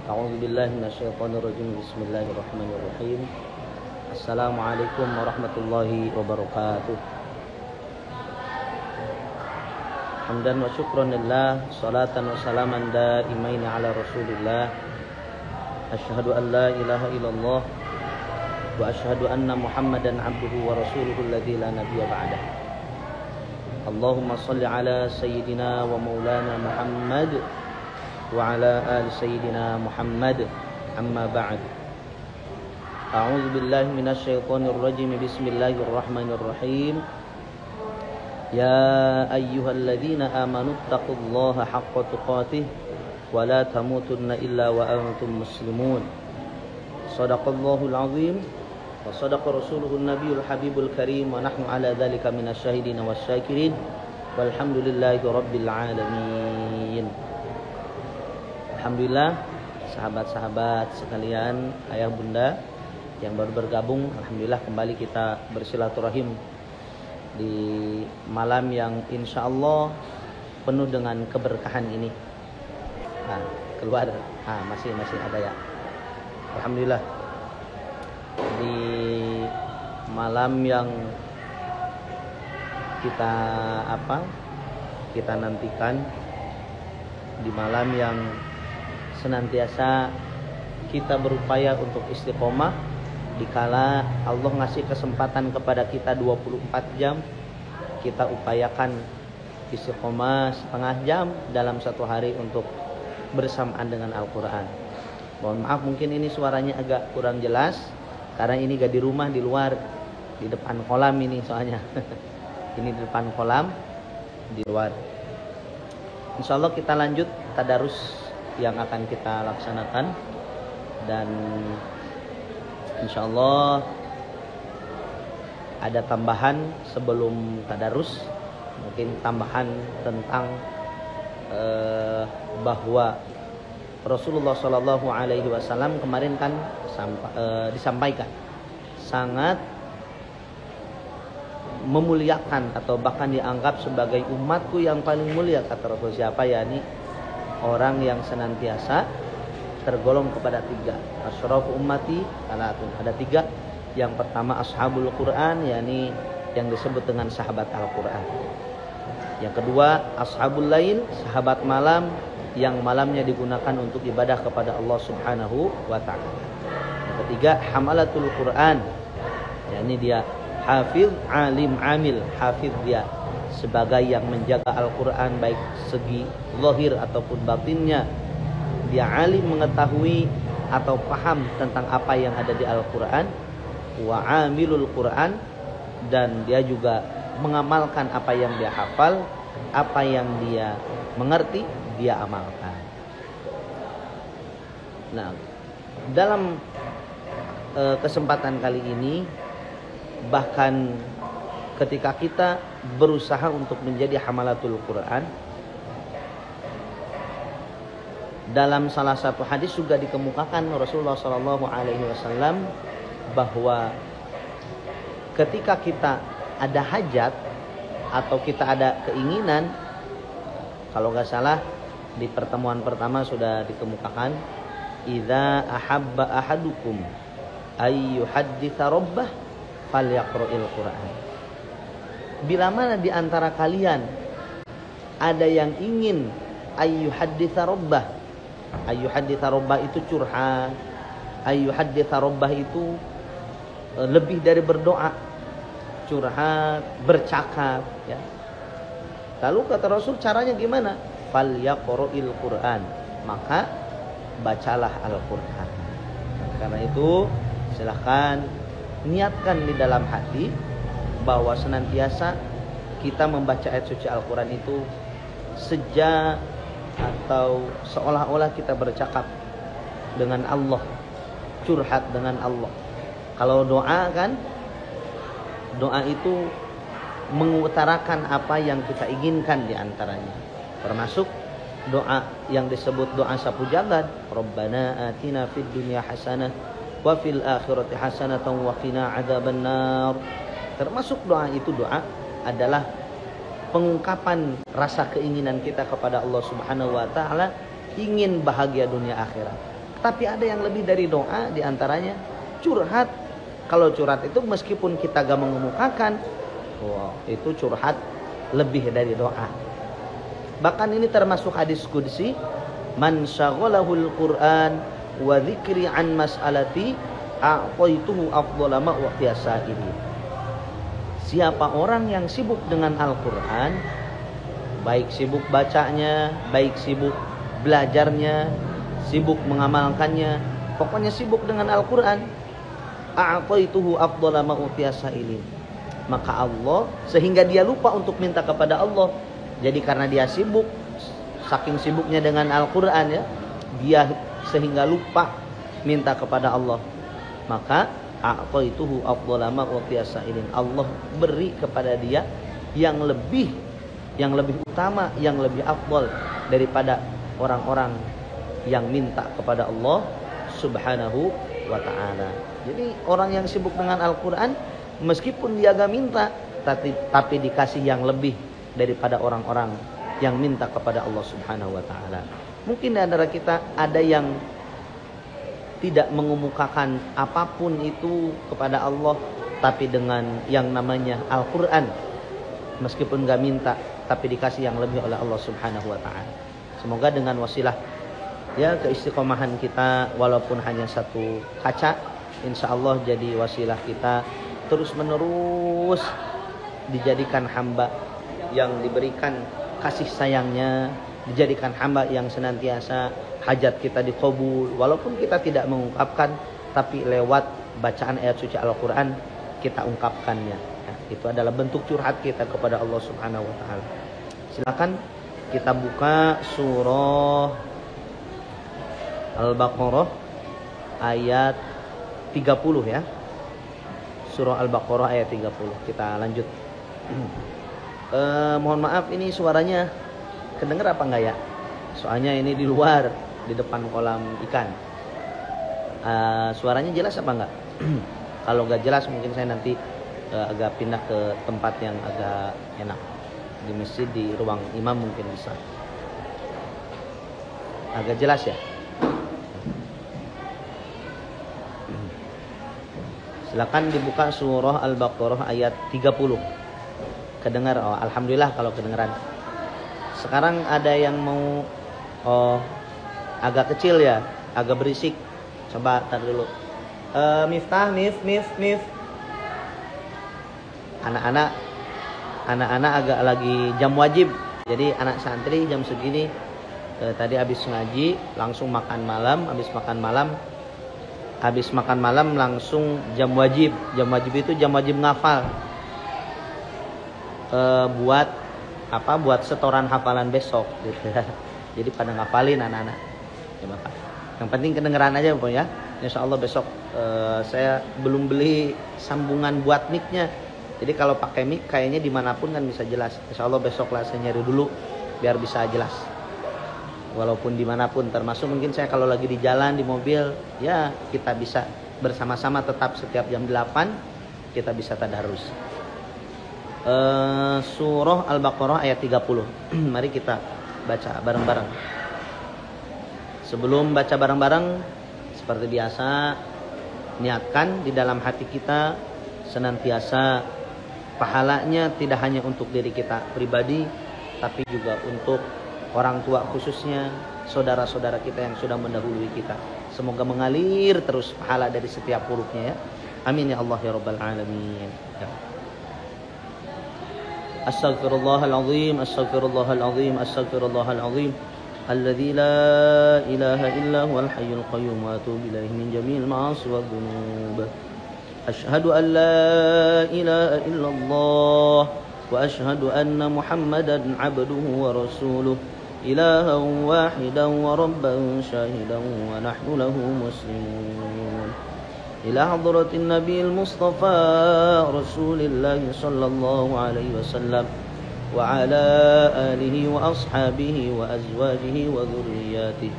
A'udzu billahi minasyaitonir rajim. Bismillahirrahmanirrahim. Assalamualaikum warahmatullahi wabarakatuh. Hamdan wa syukran lillah, salatan wa salaman daimain ala Rasulillah. Asyhadu an la ilaha illallah wa asyhadu anna Muhammadan abduhu wa rasuluhu alladzi la nabiyya ba'dah. Allahumma shalli ala sayyidina wa maulana Muhammad wa ala ali sayyidina Muhammad, amma ba'd. A'udzu billahi minasyaitonir rajim. Bismillahirrahmanirrahim. Ya ayyuhalladzina amanu taqullaha haqqa tuqatih wa la tamutunna illa wa antum muslimun. Shadaqallahul azim wa sadaqa rasuluhun nabiyul habibul karim wa nahnu ala dzalika minasyahidin wasyakirin walhamdulillahi rabbil alamin. Alhamdulillah, sahabat-sahabat sekalian, ayah bunda yang baru bergabung, alhamdulillah kembali kita bersilaturahim di malam yang insya Allah penuh dengan keberkahan ini. Nah, keluar, masih ada ya. Alhamdulillah, di malam yang kita nantikan, di malam yang senantiasa kita berupaya untuk istiqomah dikala Allah ngasih kesempatan kepada kita 24 jam, kita upayakan istiqomah setengah jam dalam satu hari untuk bersamaan dengan Al-Quran. Mohon maaf mungkin ini suaranya agak kurang jelas karena ini gak di rumah, di luar, di depan kolam ini soalnya. Ini di depan kolam, di luar. Insya Allah kita lanjut tadarus yang akan kita laksanakan, dan insya Allah ada tambahan sebelum tadarus, mungkin tambahan tentang bahwa Rasulullah Shallallahu Alaihi Wasallam kemarin kan disampaikan sangat memuliakan atau bahkan dianggap sebagai umatku yang paling mulia, kata Rasul. Siapa? Ya, ini orang yang senantiasa tergolong kepada tiga. Asyraf ummati salatun. Ada tiga. Yang pertama ashabul Quran, yakni yang disebut dengan sahabat Al-Quran. Yang kedua ashabul lail, sahabat malam, yang malamnya digunakan untuk ibadah kepada Allah Subhanahu wa ta'ala. Yang ketiga hamalatul Quran, yakni dia hafiz, alim, amil. Hafiz dia sebagai yang menjaga Al-Quran baik segi zahir ataupun batinnya. Dia alim, mengetahui atau paham tentang apa yang ada di Al-Quran. Wa amilul Quran, dan dia juga mengamalkan apa yang dia hafal, apa yang dia mengerti, dia amalkan. Nah, dalam kesempatan kali ini, bahkan ketika kita berusaha untuk menjadi hamalatul Quran, dalam salah satu hadis juga dikemukakan Rasulullah Shallallahu Alaihi Wasallam bahwa ketika kita ada hajat atau kita ada keinginan, kalau nggak salah di pertemuan pertama sudah dikemukakan, idza ahabba ahadukum ayyuhadditsa rabbah falyaqra'il Quran. Bila mana di antara kalian ada yang ingin ayyuhadditsa rabbah, ayyuhadditsa rabbah itu curhat, ayyuhadditsa rabbah itu lebih dari berdoa, curhat, bercakap, ya. Lalu kata Rasul, caranya gimana? Falyaqra'il Quran, maka bacalah Al-Quran. Karena itu silahkan niatkan di dalam hati bahwa senantiasa kita membaca ayat suci Al-Quran itu sejak atau seolah-olah kita bercakap dengan Allah, curhat dengan Allah. Kalau doa kan, doa itu mengutarakan apa yang kita inginkan di antaranya, termasuk doa yang disebut doa sapu jagat, Rabbana atina fid dunya hasanah wa fil akhirati hasanatan wa qina adzabannar. Termasuk doa itu, doa adalah pengungkapan rasa keinginan kita kepada Allah Subhanahu wa taala ingin bahagia dunia akhirat. Tapi ada yang lebih dari doa, diantaranya curhat. Kalau curhat itu meskipun kita gak mengemukakan, itu curhat lebih dari doa. Bahkan ini termasuk hadis qudsi, man syaghalahul Qur'an wa dzikri an mas'alati a'taituhu afdhala ma waqtiya sa'ili. Siapa orang yang sibuk dengan Al-Qur'an, baik sibuk bacanya, baik sibuk belajarnya, sibuk mengamalkannya, pokoknya sibuk dengan Al-Qur'an, a'taituhu afdhala ma waqtiya sa'ili. Maka Allah, sehingga dia lupa untuk minta kepada Allah. Jadi karena dia sibuk, saking sibuknya dengan Al-Quran ya, dia sehingga lupa minta kepada Allah. Maka a'taituhu afdhala ma waqtiya sa'ilin. Allah beri kepada dia yang lebih utama, yang lebih afdal daripada orang-orang yang minta kepada Allah Subhanahu wa ta'ala. Jadi orang yang sibuk dengan Al-Quran, meskipun dia gak minta, tapi dikasih yang lebih daripada orang-orang yang minta kepada Allah Subhanahu wa ta'ala. Mungkin di antara kita ada yang tidak mengemukakan apapun itu kepada Allah, tapi dengan yang namanya Al-Quran, meskipun gak minta, tapi dikasih yang lebih oleh Allah Subhanahu wa ta'ala. Semoga dengan wasilah ya keistiqomahan kita, walaupun hanya satu kaca, insya Allah jadi wasilah kita terus menerus dijadikan hamba yang diberikan kasih sayangnya, dijadikan hamba yang senantiasa hajat kita dikabul, walaupun kita tidak mengungkapkan, tapi lewat bacaan ayat suci Al-Quran kita ungkapkannya. Nah, itu adalah bentuk curhat kita kepada Allah Subhanahu wa ta'ala. Silakan kita buka surah Al-Baqarah ayat 30 ya. Surah Al-Baqarah ayat 30. Kita lanjut. Mohon maaf, ini suaranya kedenger apa enggak ya? Soalnya ini di luar, di depan kolam ikan. Suaranya jelas apa enggak? Kalau enggak jelas mungkin saya nanti agak pindah ke tempat yang agak enak. Di masjid, di ruang imam mungkin bisa. Agak jelas ya? Silakan dibuka surah Al-Baqarah ayat 30. Kedengar? Oh, alhamdulillah kalau kedengaran. Sekarang ada yang mau agak kecil ya, agak berisik. Coba tar dulu. Miftah, Mif. Anak-anak agak lagi jam wajib. Jadi anak santri jam segini tadi habis ngaji, langsung makan malam, habis makan malam langsung jam wajib. Jam wajib itu jam wajib ngafal. Buat setoran hafalan besok gitu. Jadi pada ngafalin anak-anak. Ya, Bapak. Yang penting kedengeran aja Bapak ya. Insyaallah besok saya belum beli sambungan buat mic-nya. Jadi kalau pakai mic kayaknya dimanapun kan bisa jelas. Insyaallah besok lah saya nyari dulu biar bisa jelas. Walaupun dimanapun, termasuk mungkin saya kalau lagi di jalan, di mobil, ya kita bisa bersama-sama tetap setiap jam 8 kita bisa tadarus. Surah Al-Baqarah ayat 30. Mari kita baca bareng-bareng. Sebelum baca bareng-bareng, seperti biasa, niatkan di dalam hati kita senantiasa pahalanya tidak hanya untuk diri kita pribadi, tapi juga untuk orang tua khususnya, saudara-saudara kita yang sudah mendahului kita. Semoga mengalir terus pahala dari setiap hurufnya ya. Amin ya Allah ya Rabbal Alamin. Ya. Astaghfirullahaladzim, astaghfirullahaladzim, astaghfirullahaladzim. Alladzi la ilaha illa huwal hayyul qayyum wa atubu ilaihi min jami'il ma'asi wad dhunub. Asyhadu an la ilaha illallah wa asyhadu anna Muhammadan 'abduhu wa rasuluh. إلها واحدا وربا شاهدا ونحن له مسلمون إلى حضرة النبي المصطفى رسول الله صلى الله عليه وسلم وعلى آله وأصحابه وأزواجه وذرياته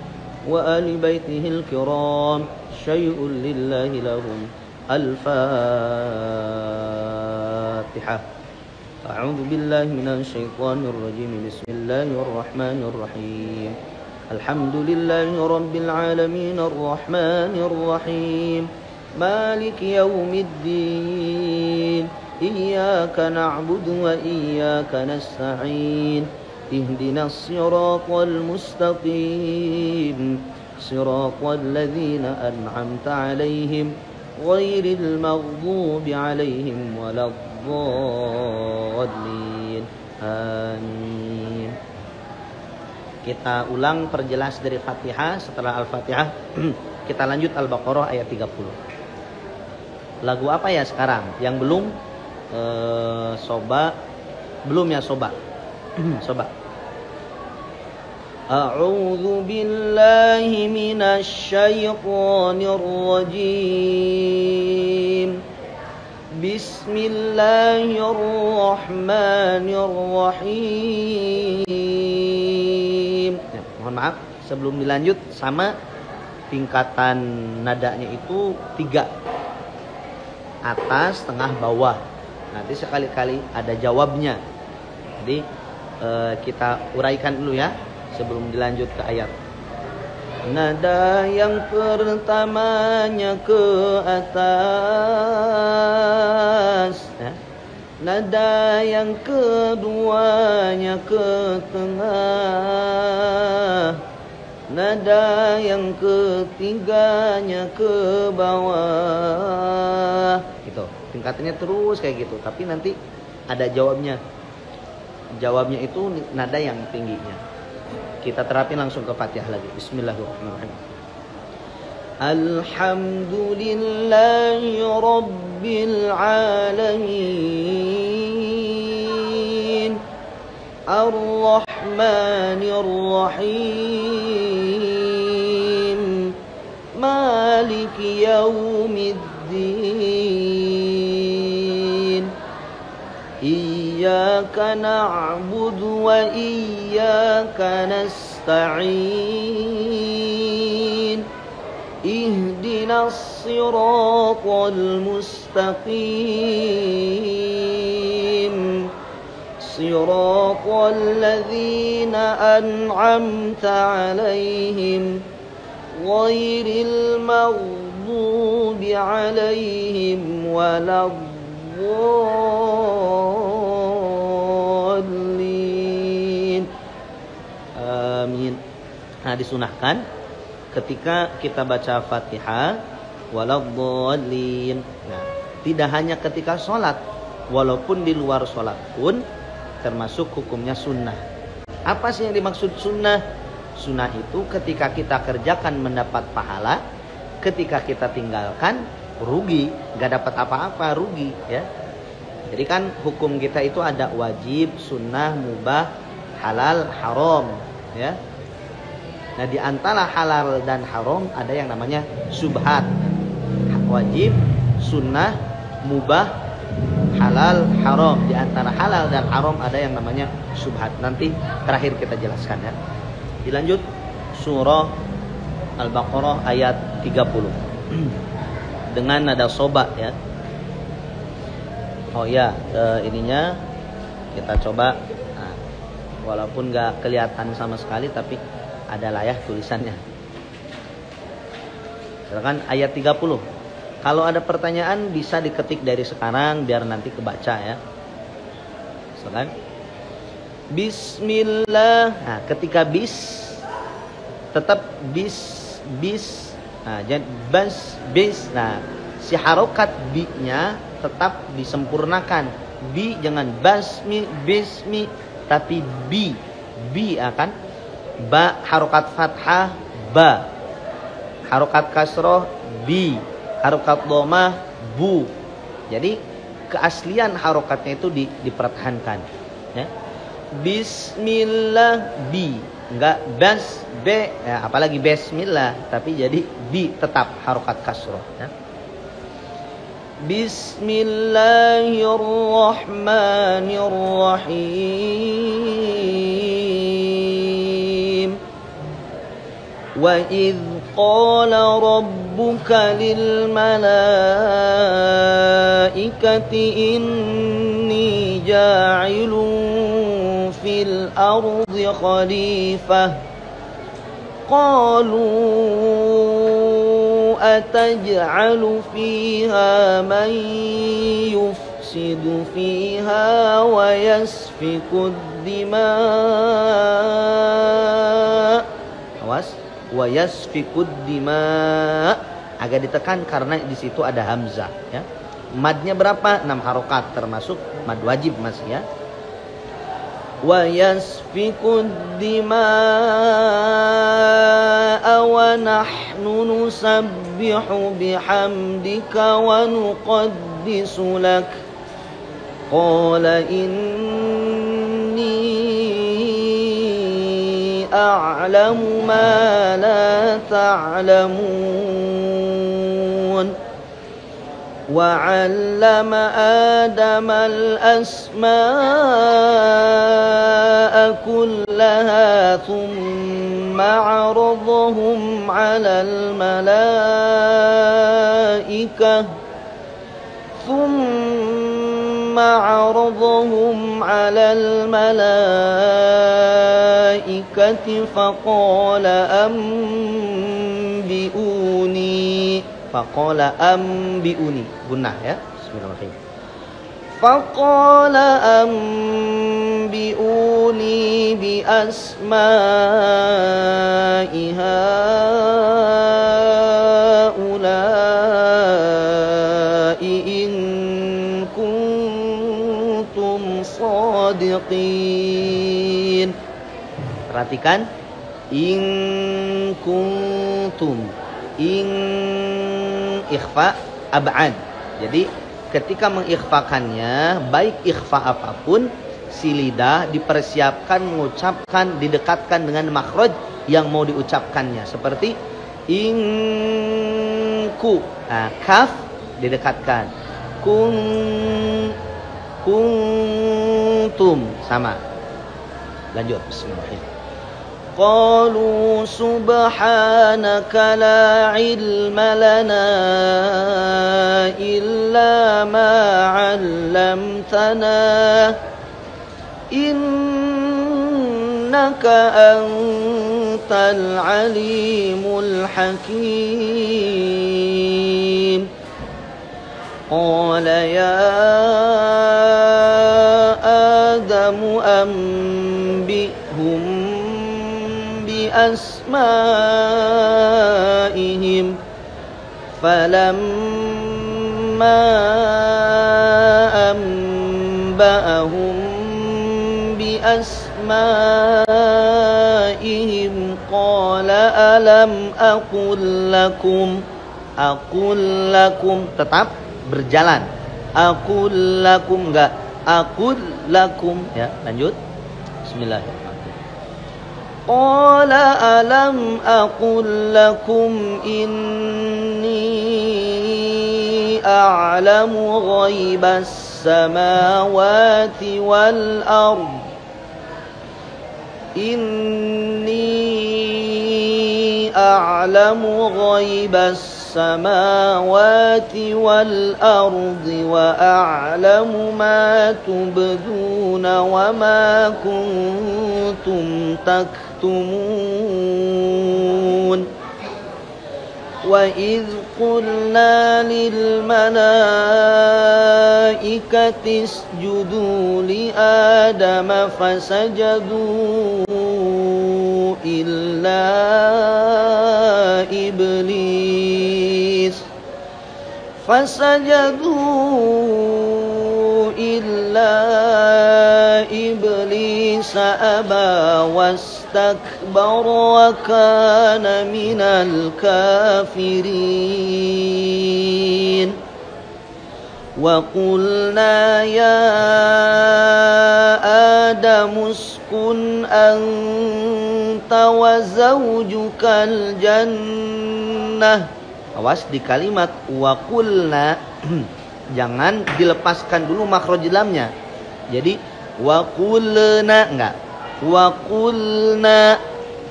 وآل بيته الكرام شيء لله لهم الفاتحة. أعوذ بالله من الشيطان الرجيم. بسم الله الرحمن الرحيم. Alhamdulillahi rabbil alamin arrahmanir rahim maliki yaumiddin iyyaka na'budu wa iyyaka nasta'in ihdinas siratal mustaqim siratal ladzina an'amta 'alaihim ghairil maghdubi 'alaihim waladdallin. Amin. Kita ulang perjelas dari Fatihah. Setelah Al-Fatihah kita lanjut Al-Baqarah ayat 30. Lagu apa ya sekarang? Yang belum Soba. Belum ya Soba. Soba. A'udzu billahi minasy syaithanir rajim. Bismillahirrahmanirrahim. Ya, mohon maaf sebelum dilanjut, sama tingkatan nadanya itu 3, atas, tengah, bawah. Nanti sekali-kali ada jawabnya. Jadi kita uraikan dulu ya sebelum dilanjut ke ayat. Nada yang pertamanya ke atas, ya. Nada yang keduanya ke tengah, nada yang ketiganya ke bawah. Gitu. Tingkatannya terus kayak gitu. Tapi nanti ada jawabnya. Jawabnya itu nada yang tingginya. Kita terapin langsung ke Fatihah lagi. Bismillahirrahmanirrahim. Alhamdulillahi rabbil alamin. Ar-Rahmanir Rahim. Maliki yaumiddin. Iyyaka na'budu wa iyyaka nasta'in ihdinas siratal mustaqim siratal ladzina an'amta 'alaihim ghairil maghdubi 'alaihim waladdallin. Amin. Nah, disunahkan ketika kita baca Fatihah waladdallin. Nah, tidak hanya ketika sholat, walaupun di luar sholat pun termasuk hukumnya sunnah. Apa sih yang dimaksud sunnah? Sunnah itu ketika kita kerjakan mendapat pahala, ketika kita tinggalkan rugi, nggak dapat apa-apa, rugi ya. Jadi kan hukum kita itu ada wajib, sunnah, mubah, halal, haram ya. Nah, di antara halal dan haram ada yang namanya subhat. Wajib, sunnah, mubah, halal, haram. Di antara halal dan haram ada yang namanya subhat. Nanti terakhir kita jelaskan ya. Dilanjut surah Al-Baqarah ayat 30. Dengan nada soba ya. Oh ya, ininya kita coba. Nah, walaupun nggak kelihatan sama sekali, tapi adalah ya tulisannya. Silakan ayat 30. Kalau ada pertanyaan bisa diketik dari sekarang biar nanti kebaca ya. Silakan. Bismillah. Nah, ketika bis tetap bis. Nah, jadi bis. Nah, si harokat bi-nya tetap disempurnakan. Bi jangan bismi, tapi bi akan ba harokat fathah ba, harokat kasroh bi, harokat domah bu. Jadi keaslian harokatnya itu dipertahankan. Ya. Bismillah bi, enggak bas be, ya, apalagi bismillah, tapi jadi bi tetap harokat kasroh. Ya. Bismillahirrahmanirrahim. Wa idh qala rabbuka lil malaikati inni ja'ilun fil ardi khalifah qalu ataj'alu fiha man yufsidu fiha wa yasfikud dima. Awas, wa yasfikud dima. Agak ditekan karena di situ ada hamzah ya. Madnya berapa? 6 harokat termasuk mad wajib Mas ya. Wa yasfikud dima'a wa nahnu nusabbihu bihamdika wa nuqaddisu lak. Qala inni a'lamu ma la ta'lamun. وعلم آدم الأسماء كلها ثم عرضهم على الملائكة فقال أنبئوني gunnah ya. Bismillahirrahmanirrahim. Faqala anbi'uni bi asma'i haula'i in kuntum shadiqin. Perhatikan, in kuntum, in ikhfa ab'ad. Jadi ketika mengikhfakannya, baik ikhfa apapun, si lidah dipersiapkan mengucapkan, didekatkan dengan makhraj yang mau diucapkannya. Seperti inku, nah, kaf didekatkan, kuntum sama. Lanjut, bismillahirrahmanirrahim. Qalu subhanaka la ilma lana illa ma 'allamtana innaka antal alimul hakim. Qala ya Adamu anbi'hum asma'ihim falamma anba'ahum bi asma'ihim qala alam aqul lakum tetap berjalan, aqul lakum enggak aqul lakum ya. Lanjut, bismillahirrahmanirrahim. Qala alam aqul lakum inni a'lamu ghaibas samawati wal ard inni a'lamu ghaibas samawati wal ardi wa a'lamu ma tubduna wa ma kuntum taktumun. Wa idh qulna lil malaikati isjudu li adama fasajadu illa iblis aba wastakbara wa kana minal kafirin. Wa qulna ya Adamu uskun anta wa zawjukal jannah. Awas di kalimat wa qulna jangan dilepaskan dulu makhraj lamnya. Jadi wa qulna enggak, wa qulna.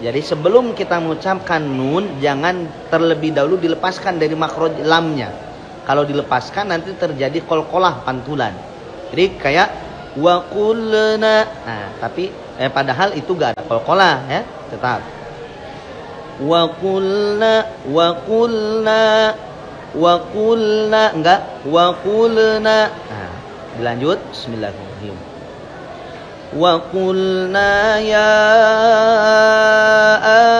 Jadi sebelum kita mengucapkan nun jangan terlebih dahulu dilepaskan dari makhraj lamnya. Kalau dilepaskan nanti terjadi qalqalah pantulan. Jadi kayak wa qulna. Nah, tapi padahal itu enggak ada qalqalah ya, tetap. Wa qulna enggak wa qulna. Nah, dilanjut bismillahirrahmanirrahim. Wa qulna ya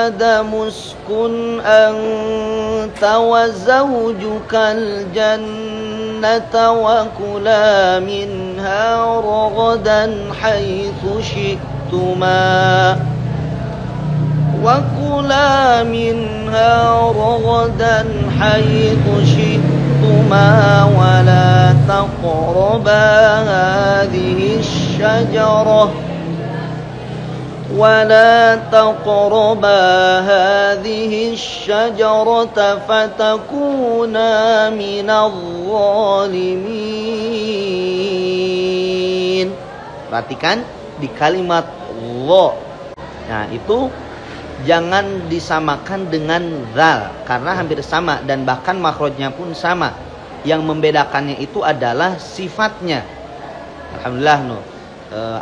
Adam uskun anta wa zawjukal jannata wa kula minha ragadan haitsu syi'tuma وَكُلَا مِنْهَا رَغَدًا حَيْثُ شِئْتُمَا وَلَا تَقْرَبَا هَذِهِ الشَّجَرَةَ فَتَكُونَا مِنَ الظَّالِمِينَ. Perhatikan di kalimat lo. Nah, itu jangan disamakan dengan zal karena hampir sama dan bahkan makhrajnya pun sama. Yang membedakannya itu adalah sifatnya. Alhamdulillah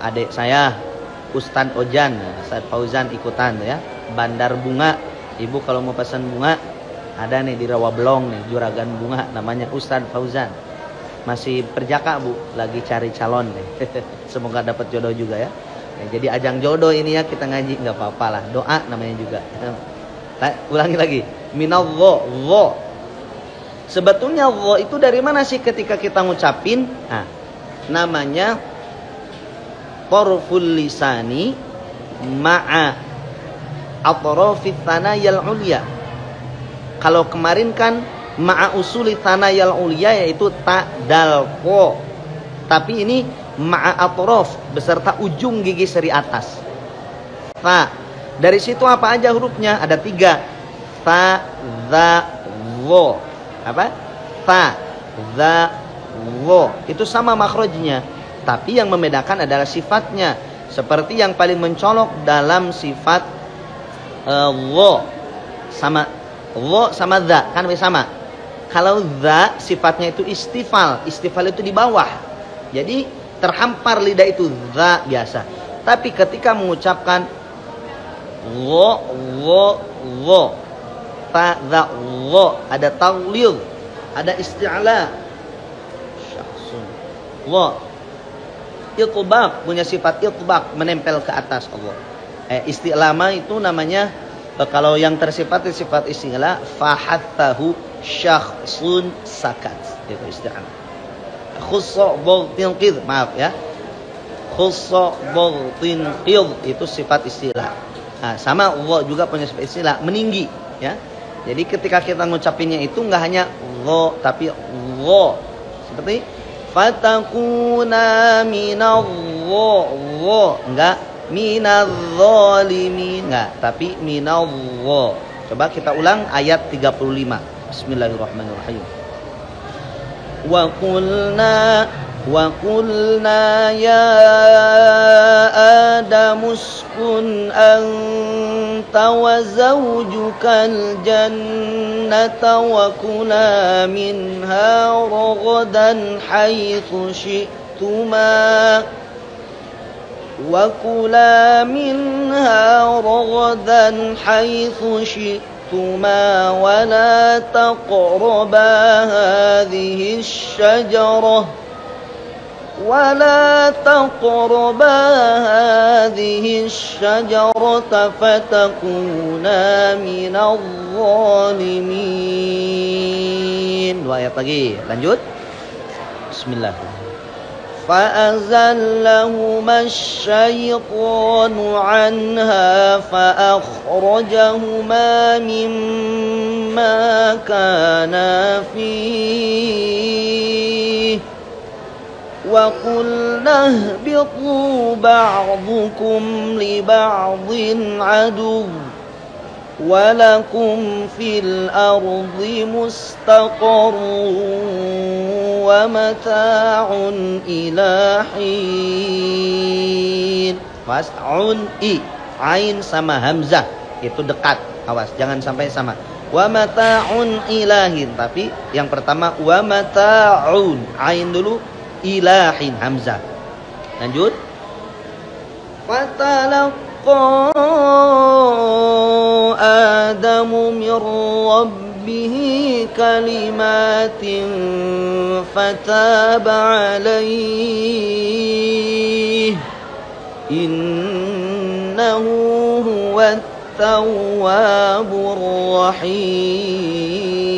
adik saya Ustadz Ojan, Ustadz Fauzan ikutan ya. Bandar bunga. Ibu kalau mau pesan bunga ada nih di Rawabelong nih, juragan bunga namanya Ustadz Fauzan. Masih perjaka Bu, lagi cari calon nih. Semoga dapat jodoh juga ya. Jadi ajang jodoh ini ya kita ngaji nggak apa-apa lah, doa namanya juga. Ulangi lagi, minallah, Allah. Sebetulnya Allah itu dari mana sih ketika kita ngucapin? Nah, namanya tarful lisani ma'a atrafit thanayal ulya. Kalau kemarin kan ma'a usuli thanayal ulya yaitu ta dal ko. Tapi ini ma'a atrof beserta ujung gigi seri atas. Fa. Dari situ apa aja hurufnya? Ada 3. Fa, za, wo. Apa? Fa, za, wo. Itu sama makhrajnya. Tapi yang membedakan adalah sifatnya. Seperti yang paling mencolok dalam sifat wo sama wo sama za kan sama. Kalau za sifatnya itu istifal. Istifal itu di bawah. Jadi terhampar lidah itu za biasa. Tapi ketika mengucapkan wo fa za wo ada tawlil, ada isti'la. Syakhsun. Wo itbaq punya sifat itbaq menempel ke atas Allah. Isti'lama itu namanya kalau yang tersifat sifat isti'la fahattahu syakhsun sakat. Itu isti'la. Khussa bagtin qid, maaf ya. Khussa bagtin qid itu sifat istilah. Nah, sama Allah juga punya sifat istilah meninggi ya. Jadi ketika kita ngucapinnya itu enggak hanya Allah tapi Allah. Seperti fatakuna minallah, enggak minadh-dhalimin, enggak, tapi minallah. Coba kita ulang ayat 35. Bismillahirrahmanirrahim. وَقُلْنَا يَا آدَمُ اسْكُنْ أَنْتَ وَزَوْجُكَ الْجَنَّةَ وَكُلَا مِنْهَا رَغَدًا حَيْثُ شِئْتُمَا ولا تقربا هذه الشجرة فتكونا من الظالمين. 2 ayat lagi, lanjut. Bismillahirrahmanirrahim. فأزلهما الشيطان عنها فأخرجهما مما كانا فيه وقلنا اهبطوا بعضكم لبعض عدو ولكم في الأرض مستقر ومتاع إلى حين. Was'un i, ain sama hamzah itu dekat, awas jangan sampai sama. Wa mata'un ilahin, tapi yang pertama wa mata'un, ain dulu, ilahin hamzah. Lanjut. Adamu min rabbihi kalimatin fataba alaihi innahu huwat tawwabur rahim.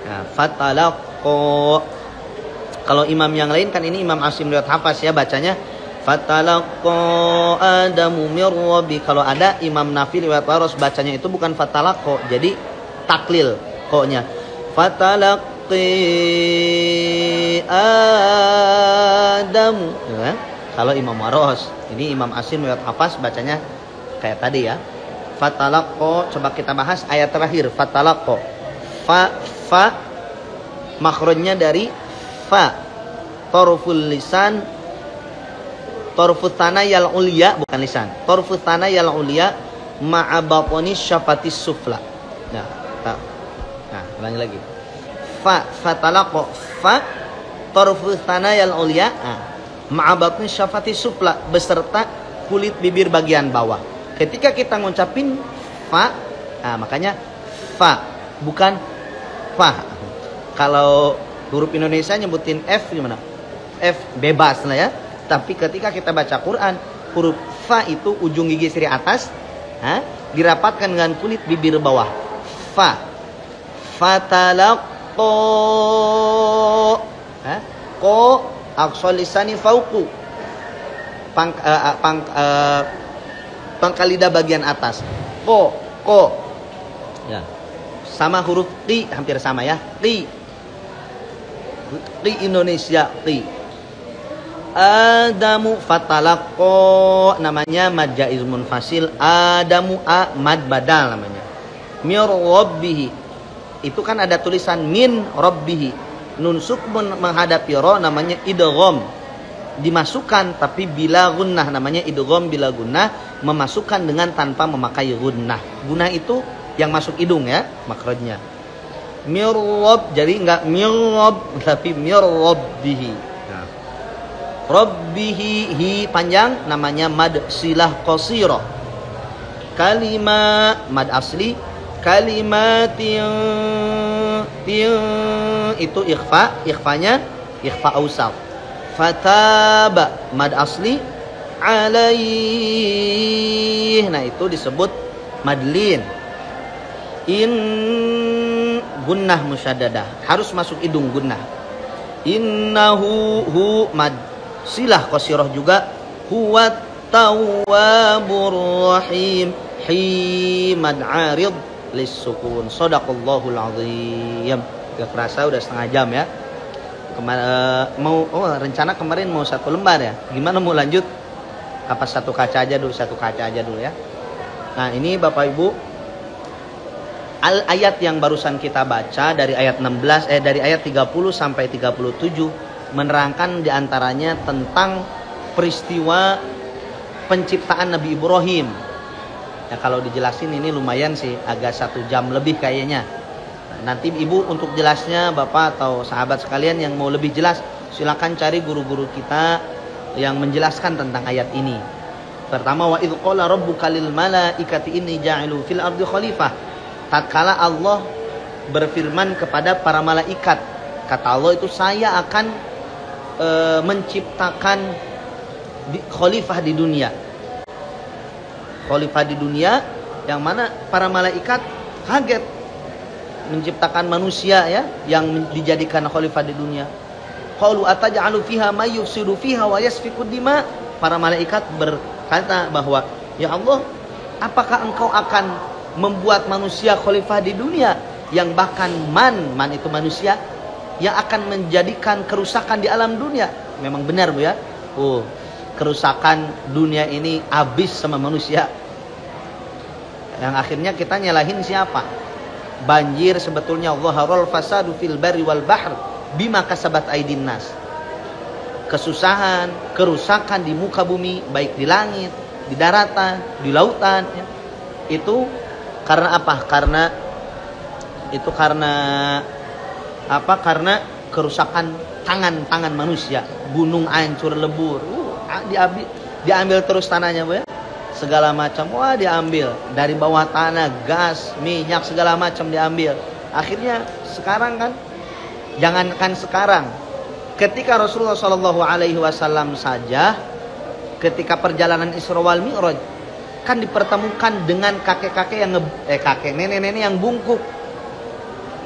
Nah, fatalaqqa. Kalau imam yang lain kan ini Imam Asim riwayat Hafs ya bacanya fatalaqqa Adamu mir rabbi. Kalau ada Imam Nafi riwayat Waros bacanya itu bukan fatalaqqa, jadi taklil ko-nya. Fatalaqqi Adamu. Ya. Kalau Imam Waros, ini Imam Asim riwayat Hafs bacanya kayak tadi ya. Fatalaqqa, coba kita bahas ayat terakhir fatalaqqa. Fa makhrajnya dari fa. Tarful lisan, tarfut tanayal ulya, bukan lisan. Tarfut tanayal ulya ma'a batni syafatis sufla. Nah, ulangi lagi. Fatalaqqa fa tarfut tanayal ulya ma'a batni syafatis sufla beserta kulit bibir bagian bawah. Ketika kita ngucapin fa, makanya fa bukan fa. Kalau huruf Indonesia nyebutin F gimana? F bebas lah ya. Tapi ketika kita baca Quran, huruf fa itu ujung gigi seri atas dirapatkan dengan kulit bibir bawah. Fa. Fatalaqqa. Ko aqsal lisani fauqu. Pangkal lidah bagian atas. Ko. Ya. Sama huruf qi hampir sama ya. Qi Indonesia qi. Adamu fatalaqqa namanya mad jaiz munfasil. Adamu mad badal namanya. Mir rabbihi itu kan ada tulisan min rabbihi. Nun sukun menghadapi ro namanya idgham. Dimasukkan tapi bila gunnah namanya idgham bila gunnah, memasukkan dengan tanpa memakai gunnah. Gunnah itu yang masuk hidung ya makhrajnya. Mirrab, jadi enggak mirrab tapi mirrabbihi. Nah. Rabbihi hi panjang namanya mad silah qasirah. Kalimat mad asli kalimatin itu ikhfanya ikhfa ausal. Fataba mad asli alaih. Nah itu disebut madlin. Gunnah musyaddadah harus masuk hidung gunnah. Innahu hu mad silah qasirah juga huwa tawwabur rahim. Hi mad arid lis-sukun. Shadaqallahul azim. Gak kerasa udah setengah jam ya. Rencana kemarin mau 1 lembar ya. Gimana mau lanjut? Apa 1 kaca aja dulu ya. Nah, ini Bapak Ibu ayat yang barusan kita baca dari ayat 30 sampai 37 menerangkan diantaranya tentang peristiwa penciptaan Nabi Ibrahim. Ya kalau dijelasin ini lumayan sih, agak 1 jam lebih kayaknya. Nanti Ibu untuk jelasnya Bapak atau sahabat sekalian yang mau lebih jelas silakan cari guru-guru kita yang menjelaskan tentang ayat ini. Pertama, wa idz qala rabbuka lil malaikati inni ja'ilu fil ardi khalifah. Tatkala Allah berfirman kepada para malaikat, kata Allah itu saya akan menciptakan khalifah di dunia. Khalifah di dunia yang mana para malaikat kaget menciptakan manusia ya yang dijadikan khalifah di dunia. Qalu ataj'alu fiha may yufsidu fiha wa yasfiku dima. Para malaikat berkata bahwa ya Allah, apakah engkau akan membuat manusia khalifah di dunia yang bahkan man itu manusia yang akan menjadikan kerusakan di alam dunia? Memang benar Bu ya. Kerusakan dunia ini habis sama manusia. Yang akhirnya kita nyalahin siapa? Banjir sebetulnya dhaharul fasadu fil barri wal bahr bima kasabat aydin nas. Kesusahan, kerusakan di muka bumi baik di langit, di daratan, di lautan ya. Itu karena apa? Karena kerusakan tangan manusia. Gunung hancur lebur. Diambil terus tanahnya Bu ya. segala macam, wah diambil dari bawah tanah, gas, minyak segala macam diambil. Akhirnya sekarang kan, jangankan sekarang, ketika Rasulullah Shallallahu Alaihi Wasallam saja, ketika perjalanan Isra wal Mi'raj, kan dipertemukan dengan kakek-kakek yang kakek nenek-nenek yang bungkuk.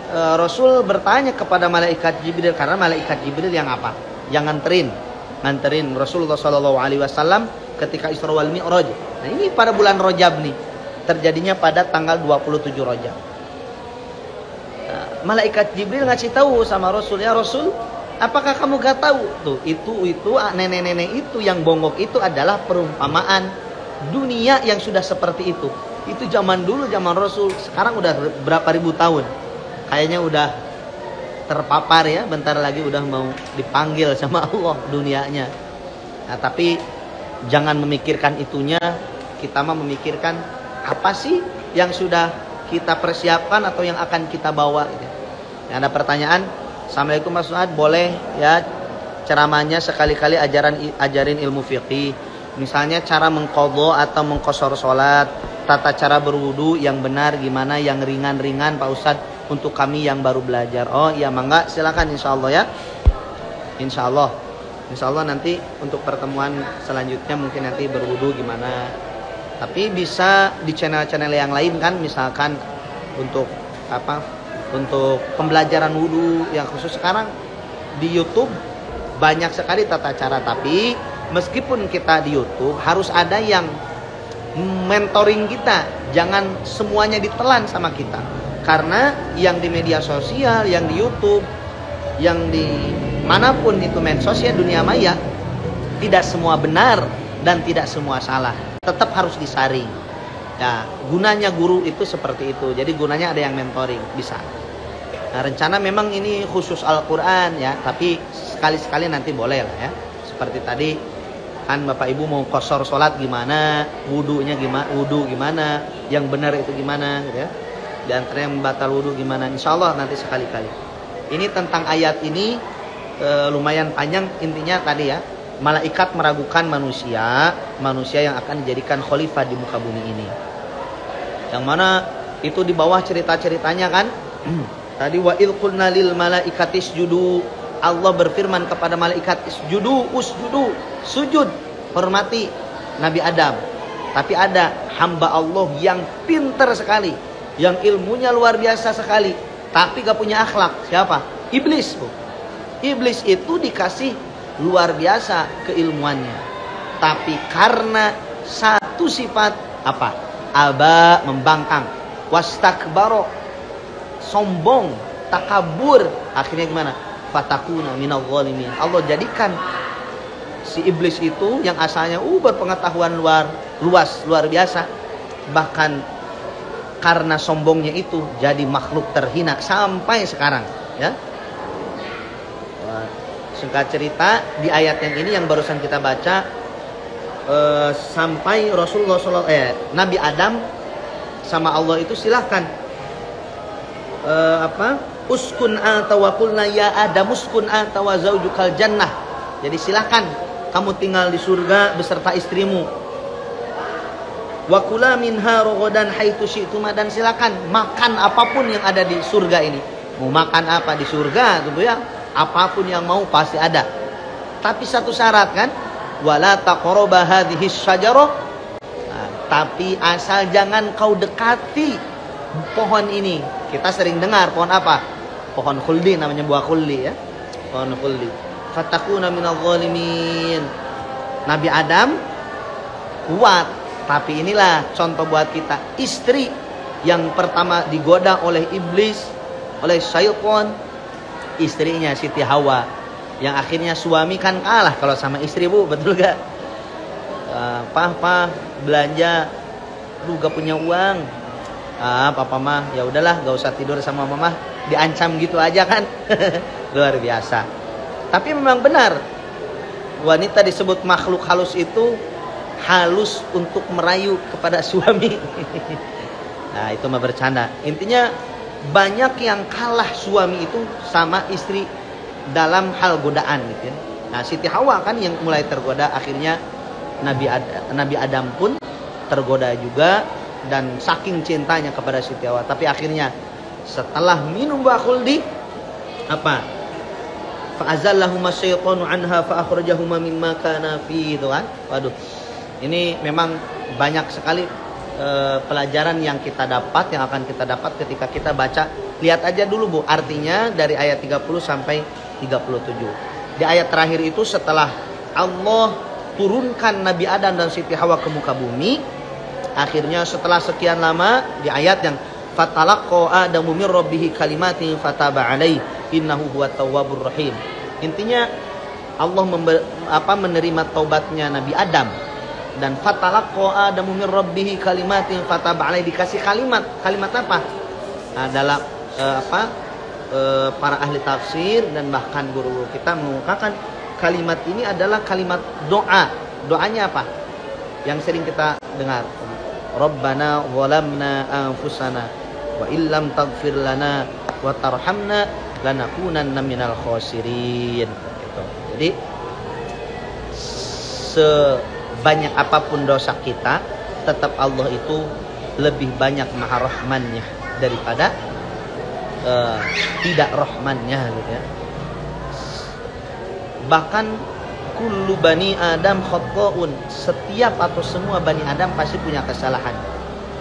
Rasul bertanya kepada malaikat Jibril, karena malaikat Jibril yang apa? Yang nganterin Rasulullah Shallallahu Alaihi Wasallam ketika Isra wal Mi'raj. Nah ini pada bulan Rajab nih, terjadinya pada tanggal 27 Rajab. Malaikat Jibril ngasih tahu sama Rasul, ya Rasul, apakah kamu gak tahu tuh itu nenek-nenek itu yang bongkok itu adalah perumpamaan dunia yang sudah seperti itu. Itu zaman dulu, zaman Rasul. Sekarang udah berapa ribu tahun. Kayaknya udah terpapar ya, bentar lagi udah mau dipanggil sama Allah dunianya. Nah, tapi jangan memikirkan itunya, kita mah memikirkan apa sih yang sudah kita persiapkan atau yang akan kita bawa. Nah, ada pertanyaan, Assalamualaikum Mas Suad, boleh ya ceramahnya sekali-kali ajarin ilmu fikih, misalnya cara mengqadha atau mengqashar salat, tata cara berwudu yang benar gimana, yang ringan-ringan Pak Ustadz untuk kami yang baru belajar. Oh iya, mangga silakan, insyaallah ya. Insyaallah nanti untuk pertemuan selanjutnya mungkin nanti berwudu gimana. Tapi bisa di channel-channel yang lain kan, misalkan untuk apa? Untuk pembelajaran wudu yang khusus. Sekarang di YouTube banyak sekali tata cara, tapi meskipun kita di YouTube harus ada yang mentoring kita. Jangan semuanya ditelan sama kita. Karena yang di media sosial, yang di YouTube, yang di manapun itu medsos ya, dunia maya, tidak semua benar dan tidak semua salah. Tetap harus disaring. Ya, gunanya guru itu seperti itu. Jadi gunanya ada yang mentoring, bisa. Nah, rencana memang ini khusus Al-Quran ya, tapi sekali-sekali nanti boleh lah ya. Seperti tadi kan Bapak Ibu mau qashar sholat gimana, wudu gimana, yang benar itu gimana gitu ya. Di antaranya membatal wudu gimana, insyaallah nanti sekali-kali. Ini tentang ayat ini lumayan panjang. Intinya tadi ya, malaikat meragukan manusia yang akan dijadikan khalifah di muka bumi ini. Yang mana itu di bawah cerita-ceritanya kan. Tadi wa il qulna lil malaikati isjudu, Allah berfirman kepada malaikat usjudu, sujud, hormati Nabi Adam. Tapi ada hamba Allah yang pintar sekali, yang ilmunya luar biasa sekali, tapi gak punya akhlak. Siapa? Iblis, Bu. Iblis itu dikasih luar biasa keilmuannya, tapi karena satu sifat apa? Aba, membangkang, wastakbaro, sombong, takabur, akhirnya gimana? Fatakuna minal zalimin. Allah jadikan si iblis itu yang asalnya berpengetahuan luar biasa, bahkan karena sombongnya itu jadi makhluk terhina sampai sekarang ya. Singkat cerita, di ayat yang ini yang barusan kita baca, sampai Rasulullah Nabi Adam sama Allah itu silahkan uskun anta wa qulna ya Adam uskun anta wa zaujukal jannah. Jadi silahkan kamu tinggal di surga beserta istrimu. Wa kula minha ragadan haitsu syi'tuma, dan silakan makan apapun yang ada di surga ini. Mau makan apa di surga gitu ya, apapun yang mau pasti ada. Tapi satu syarat kan, wala taqraba hadhihi syajarah. Tapi asal jangan kau dekati pohon ini. Kita sering dengar pohon apa? Pohon khuldi, namanya buah khuldi ya. Pohon khuldi. Fatakuna minal zalimin. Nabi Adam kuat, tapi inilah contoh buat kita. Istri yang pertama digoda oleh iblis, oleh syaitan, istrinya Siti Hawa. Yang akhirnya suami kan kalah kalau sama istri, Bu, betul gak? Pah belanja, lu gak punya uang. Papa mah ya udahlah, gak usah tidur sama mama, diancam gitu aja kan. Luar biasa. Tapi memang benar, wanita disebut makhluk halus itu halus untuk merayu kepada suami. Nah, itu mah bercanda. Intinya banyak yang kalah suami itu sama istri dalam hal godaan gitu ya. Nah, Siti Hawa kan yang mulai tergoda, akhirnya Nabi Adam pun tergoda juga dan saking cintanya kepada Siti Hawa. Tapi akhirnya setelah minum buah khuldi apa? Fa'azallahuma syaitanu anha fa'akhrajahuma mimma kana fi, itu kan. Waduh. Ini memang banyak sekali pelajaran yang kita dapat, yang akan kita dapat ketika kita baca. Lihat aja dulu Bu, artinya dari ayat 30 sampai 37. Di ayat terakhir itu setelah Allah turunkan Nabi Adam dan Siti Hawa ke muka bumi, akhirnya setelah sekian lama di ayat yang fatalaqqa adamu mir rabbih kalimatin fataba alaihi innahu huwat tawwabur rahim. Intinya Allah menerima taubatnya Nabi Adam, dan fatalaqqa adamu mir rabbih kalimatin fataba alaihi, dikasih kalimat apa? Adalah para ahli tafsir dan bahkan guru-guru kita mengungkapkan kalimat ini adalah kalimat doa. Doanya apa? Yang sering kita dengar. Rabbana zalamna anfusana wa illam taghfir lana wa tarhamna lanakunanna minal khasirin. Gitu. Jadi sebanyak apapun dosa kita, tetap Allah itu lebih banyak maha rahmannya daripada tidak rahmannya, gitu ya. Bahkan kullu bani Adam khata'un, setiap atau semua bani Adam pasti punya kesalahan.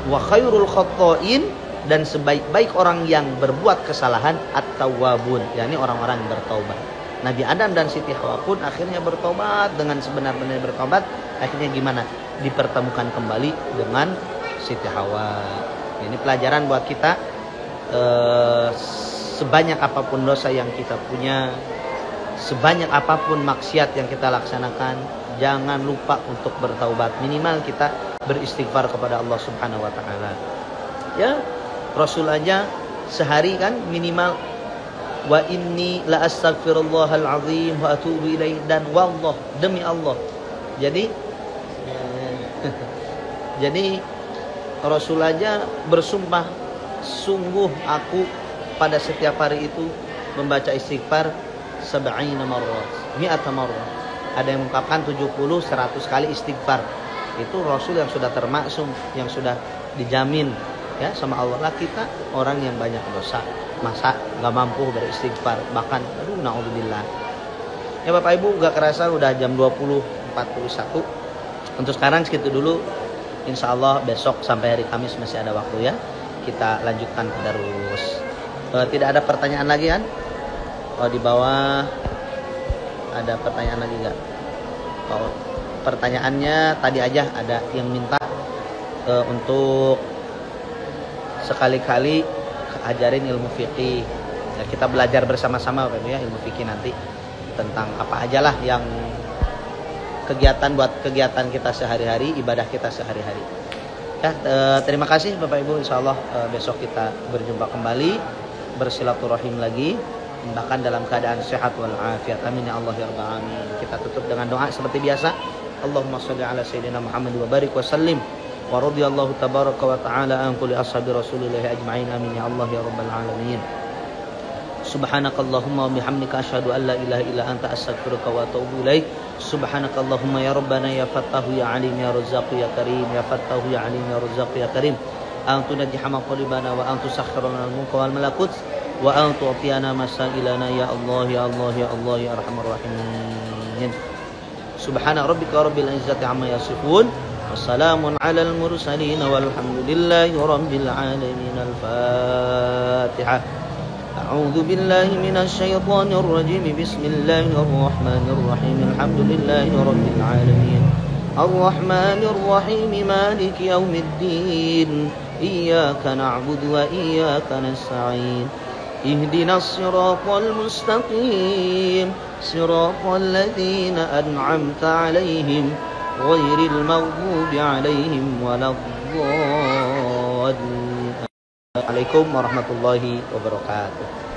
Wa khairul khata'in, dan sebaik-baik orang yang berbuat kesalahan at-tawwabun, yakni orang-orang yang bertaubat. Nabi Adam dan Siti Hawa pun akhirnya bertobat dengan sebenar-benarnya bertobat. Akhirnya gimana? Dipertemukan kembali dengan Siti Hawa. Ini pelajaran buat kita. Sebanyak apapun dosa yang kita punya, sebanyak apapun maksiat yang kita laksanakan, jangan lupa untuk bertaubat. Minimal kita beristighfar kepada Allah Subhanahu wa taala. Ya, Rasul aja sehari kan minimal wa inni la astaghfirullahal azim wa atubu ilaih, dan wallah, demi Allah. Jadi Rasul aja bersumpah, sungguh aku pada setiap hari itu membaca istighfar 70 marrah, 100 marrah. Ada yang mengungkapkan 70, 100 kali istighfar. Itu Rasul yang sudah termaksum, yang sudah dijamin ya sama Allah. Lah kita orang yang banyak dosa, masa nggak mampu beristighfar, bahkan aduh naudzubillah. Ya Bapak Ibu, gak kerasa udah jam 20.41. Untuk sekarang segitu dulu. Insya Allah besok sampai hari Kamis masih ada waktu ya. Kita lanjutkan terus. Tidak ada pertanyaan lagi kan? Di bawah ada pertanyaan lagi nggak? Pertanyaannya tadi aja ada yang minta untuk sekali-kali ajarin ilmu fikih. Ya, kita belajar bersama-sama Bapak Ibu ya, ilmu fikih nanti tentang apa aja lah yang kegiatan buat kegiatan kita sehari-hari, ibadah kita sehari-hari. Ya, terima kasih Bapak Ibu. Insya Allah besok kita berjumpa kembali, bersilaturahim lagi, bahkan dalam keadaan sehat walafiat. Amin ya Allah ya rabbal alamin. Kita tutup dengan doa seperti biasa. Allahumma sholli ala sayyidina Muhammad wa barik wa sallim. Wa radhiyallahu tabaraka wa ta'ala an kulli ashabi Rasulillah ajma'in. Amin ya Allah ya rabbal alamin. Subhanakallahumma wa bihamdika asyhadu an la ilaha illa anta astaghfiruka wa atubu ilaik. Subhanakallahumma ya rabbana ya fattahu ya alim ya razzaq ya karim ya fattahu ya alim ya razzaq ya karim. Antu najhama qalibana wa antu sakhkhirana al-mulka wal malakut wa antu atiyana masailana ya Allah ya Allah ya Allah ya arhamar rahimin. Subhana rabbika rabbil izzati amma yasifun. Wassalamun alal mursalin walhamdulillahi rabbil alamin. Al-Fatihah. أعوذ بالله من الشيطان الرجيم بسم الله الرحمن الرحيم الحمد لله رب العالمين الرحمن الرحيم مالك يوم الدين إياك نعبد وإياك نستعين اهدنا الصراط المستقيم صراط الذين أنعمت عليهم غير المغضوب عليهم ولا الضالين. Assalamualaikum warahmatullahi wabarakatuh.